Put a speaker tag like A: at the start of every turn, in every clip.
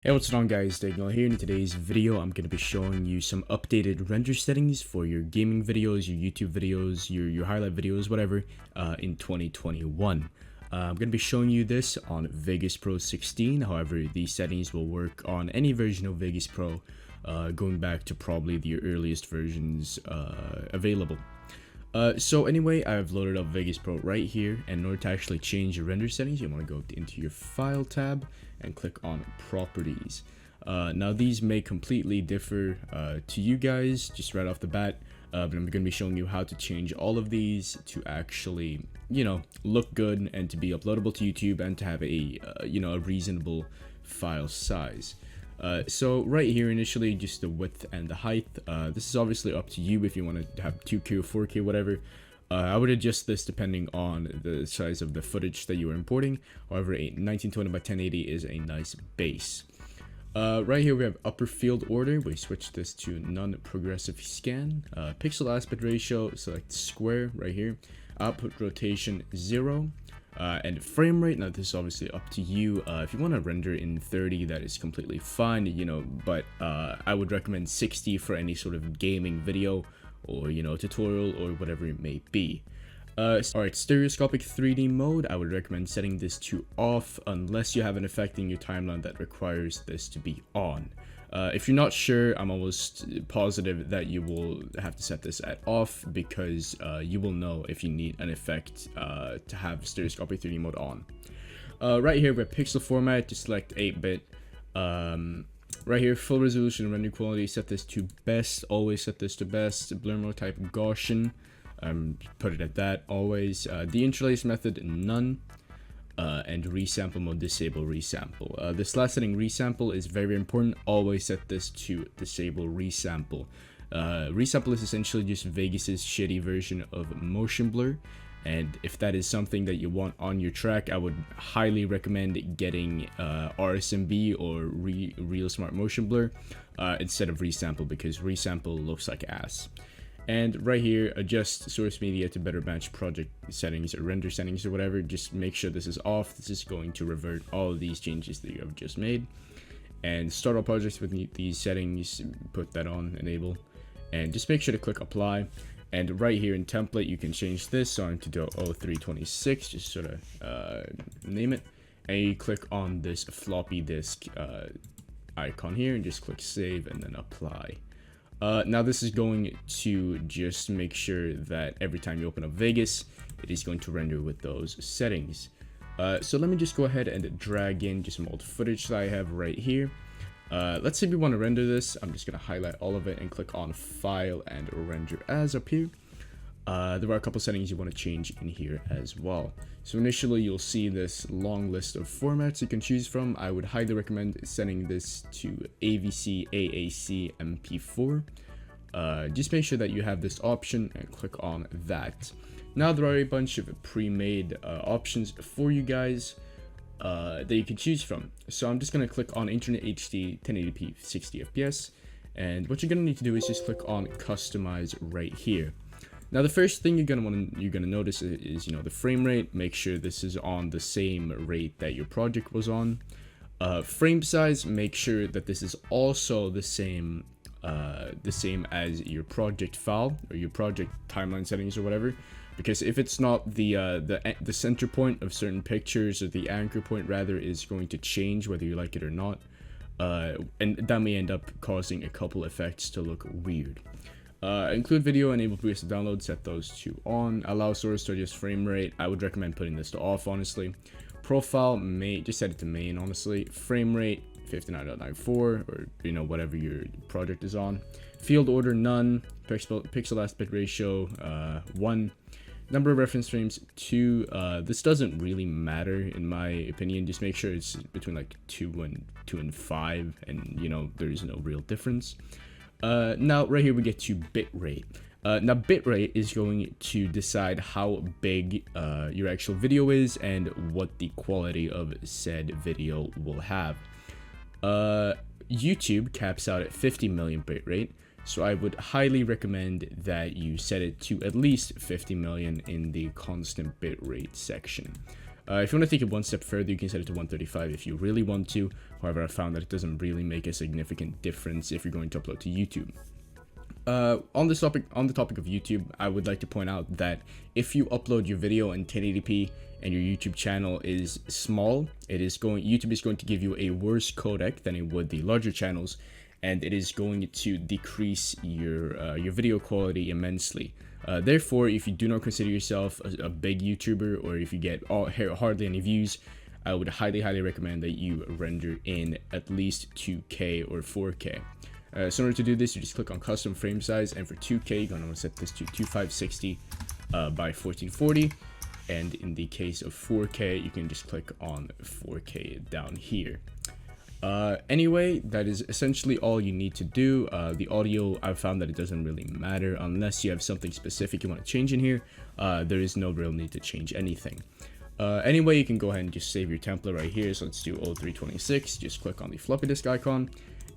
A: Hey, what's going on guys, Dignal here. In today's video, I'm going to be showing you some updated render settings for your gaming videos, your YouTube videos, your highlight videos, whatever, in 2021. I'm going to be showing you this on Vegas Pro 16, however, these settings will work on any version of Vegas Pro, going back to probably the earliest versions available. So anyway, I've loaded up Vegas Pro right here, and in order to actually change your render settings, you want to go into your File tab and click on Properties. Now these may completely differ to you guys just right off the bat, but I'm going to be showing you how to change all of these to actually, look good and to be uploadable to YouTube and to have a, a reasonable file size. So right here, initially just the width and the height. This is obviously up to you if you want to have 2K or 4K, whatever. I would adjust this depending on the size of the footage that you are importing. However, a 1920 by 1080 is a nice base. Right here we have upper field order. We switch this to non-progressive scan. Pixel aspect ratio, select square right here. Output rotation 0. And frame rate, now this is obviously up to you. If you want to render in 30, that is completely fine, but I would recommend 60 for any sort of gaming video or, tutorial or whatever it may be. Alright, stereoscopic 3D mode, I would recommend setting this to off unless you have an effect in your timeline that requires this to be on. If you're not sure, I'm almost positive that you will have to set this at off because you will know if you need an effect to have stereoscopic 3D mode on. Right here we have pixel format, just select 8-bit. Right here, full resolution and render quality, set this to best, always set this to best. Blur mode type Gaussian, put it at that, always. Deinterlace method, none. And resample mode, disable resample. This last setting, resample, is very important. Always set this to disable resample. Resample is essentially just Vegas's shitty version of motion blur, and if that is something that you want on your track, I would highly recommend getting RSMB or Real Smart Motion Blur instead of resample, because resample looks like ass. And right here, adjust source media to better match project settings or render settings or whatever. Just make sure this is off. This is going to revert all of these changes that you have just made. And start all projects with these settings, put that on, enable. And just make sure to click apply. And right here in template, you can change this on to do 0326, just sort of name it. And you click on this floppy disk icon here and just click save and then apply. Now this is going to just make sure that every time you open up Vegas, it is going to render with those settings. So let me just go ahead and drag in just some old footage that I have right here. Let's say we want to render this. I'm just going to highlight all of it and click on File and Render As up here. There are a couple settings you want to change in here as well. So initially you'll see this long list of formats you can choose from. I would highly recommend setting this to AVC, AAC, MP4. Just make sure that you have this option and click on that. Now there are a bunch of pre-made options for you guys that you can choose from. So I'm just going to click on Internet HD 1080p 60 FPS, and what you're going to need to do is just click on Customize right here. Now the first thing you're gonna notice is the frame rate. Make sure this is on the same rate that your project was on. Frame size, make sure that this is also the same as your project file or your project timeline settings or whatever. Because if it's not, the center point of certain pictures, or the anchor point rather, is going to change whether you like it or not, and that may end up causing a couple effects to look weird. Include video, enable previous download, set those to on. Allow source to adjust frame rate, I would recommend putting this to off, honestly. Profile, just set it to main, honestly. Frame rate 59.94, or whatever your project is on. Field order, none. Pixel aspect ratio 1. Number of reference frames 2. This doesn't really matter in my opinion. Just make sure it's between like 2 and 5, and there's no real difference. Now right here we get to bitrate. Now bitrate is going to decide how big your actual video is and what the quality of said video will have. YouTube caps out at 50 million bitrate, so I would highly recommend that you set it to at least 50 million in the constant bitrate section. If you want to take it one step further, you can set it to 135 if you really want to. However, I found that it doesn't really make a significant difference if you're going to upload to YouTube. On the topic of YouTube, I would like to point out that if you upload your video in 1080p and your YouTube channel is small, YouTube is going to give you a worse codec than it would the larger channels, and it is going to decrease your video quality immensely. Therefore, if you do not consider yourself a big YouTuber, or if you get hardly any views, I would highly recommend that you render in at least 2K or 4K. So in order to do this, you just click on custom frame size, and for 2K, you're going to want to set this to 2560 by 1440. And in the case of 4K, you can just click on 4K down here. Anyway, that is essentially all you need to do. The audio, I've found that it doesn't really matter unless you have something specific you want to change in here. There is no real need to change anything. Anyway, you can go ahead and just save your template right here. So let's do 0326. Just click on the floppy disk icon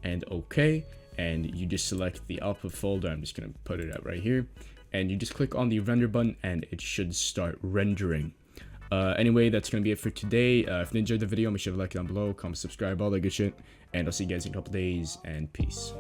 A: and OK. And you just select the output folder. I'm just going to put it up right here. And you just click on the render button and it should start rendering. Anyway, that's going to be it for today. If you enjoyed the video, make sure to like it down below, comment, subscribe, all that good shit. And I'll see you guys in a couple days, and peace.